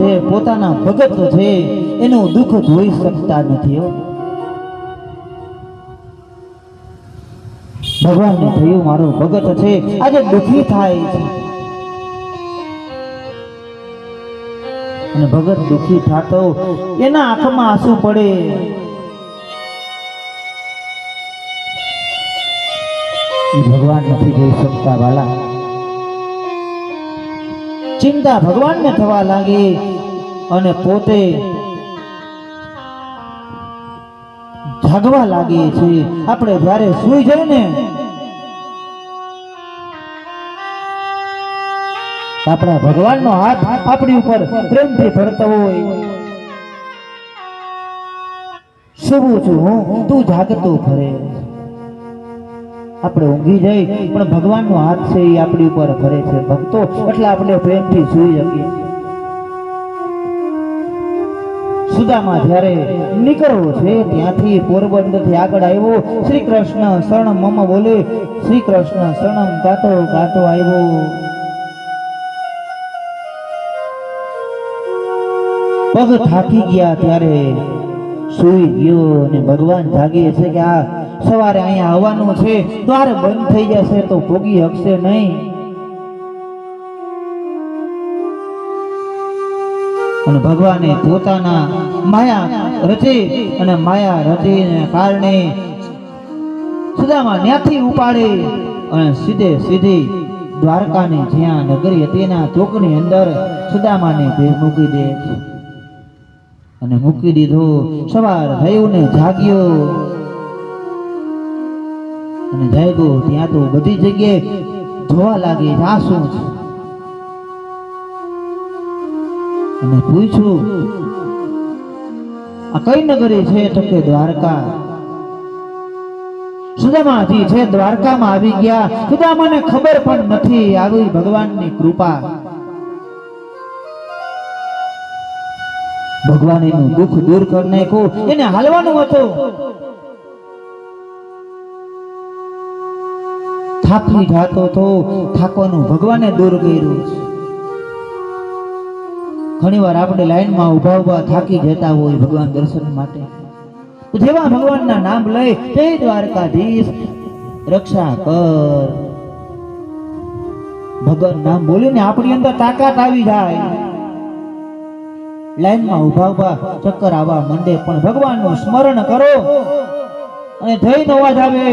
છે, પોતાના ભગત છે એનું દુઃખ જોઈ શકતા નથી. ભગવાનને થયું મારો ભગત છે આજે દુઃખી થાય છે, અને ભગત દુઃખી થાતો એના આંખમાં આંસુ પડે. ભગવાન નથી જોઈ શકતા વાલા. ચિંતા ભગવાનને થવા લાગી અને પોતે જાગવા લાગી છે. આપણે જ્યારે સૂઈ જાય ને આપણા ભગવાનનો હાથ આપણી ઉપર પ્રેમથી ભરતો હોય, સુવું છું હું, તું જાગતો ફરે. આપણે ઊંઘી જઈ પણ ભગવાનનો હાથ છે એ આપણી ઉપર ફરે છે ભક્તો, એટલે આપણે પ્રેમથી સૂઈ શકીએ. સુદામા જ્યારે નીકળવો છે ત્યાંથી પોરબંદરથી આગળ આવ્યો. શ્રી કૃષ્ણ શરણમ મમ બોલે, શ્રી કૃષ્ણ શરણમ ગાતો ગાતો આવ્યો. પગ થાકી ગયા ત્યારે સૂઈ ગયો અને ભગવાન જાગે છે કે આ સવારે અહીંયા આવવાનું છે, દ્વાર બંધ થઈ જશે તો ભોગી હકશે નહીં. અને ભગવાને પોતાના માયા રચી અને માયા રચીને કારણે સુદામા ત્યાંથી ઉપાડે અને સીધે સીધી દ્વારકાની જ્યાં નગરી હતી એના ચોકની અંદર સુદામાને મૂકી દે અને મૂકી દીધો. સવાર થયું ને જાગ્યો અને જાગ્યો ત્યાં તો બધી જગ્યાએ જોવા લાગી આ શું છે, અને પૂછ્યું આ કઈ નગરી છે? તો કે દ્વારકા. સુદામાજી છે દ્વારકામાં આવી ગયા. સુદામાને ખબર પણ નથી, આવી ભગવાનની કૃપા. ભગવાન એનું દુઃખ દૂર કરી નાખ્યું. એને હાલવાનું હતું, થાકી જાતો તો થાકવાનું ભગવાને દૂર કર્યું. ઘણી વાર આપણે લાઈનમાં ઉભા ઉભા થાકી જતા હોય ભગવાન દર્શન માટે, જેવા ભગવાનના નામ લઈ જય દ્વારકાધીશ રક્ષા કર, ભગવાન નામ બોલીને આપણી અંદર તાકાત આવી જાય. લાઈનમાં ઉભા ઉભા ચક્કર આવવા માંડે, પણ ભગવાનનું સ્મરણ કરો અને જયનો અવાજ આવે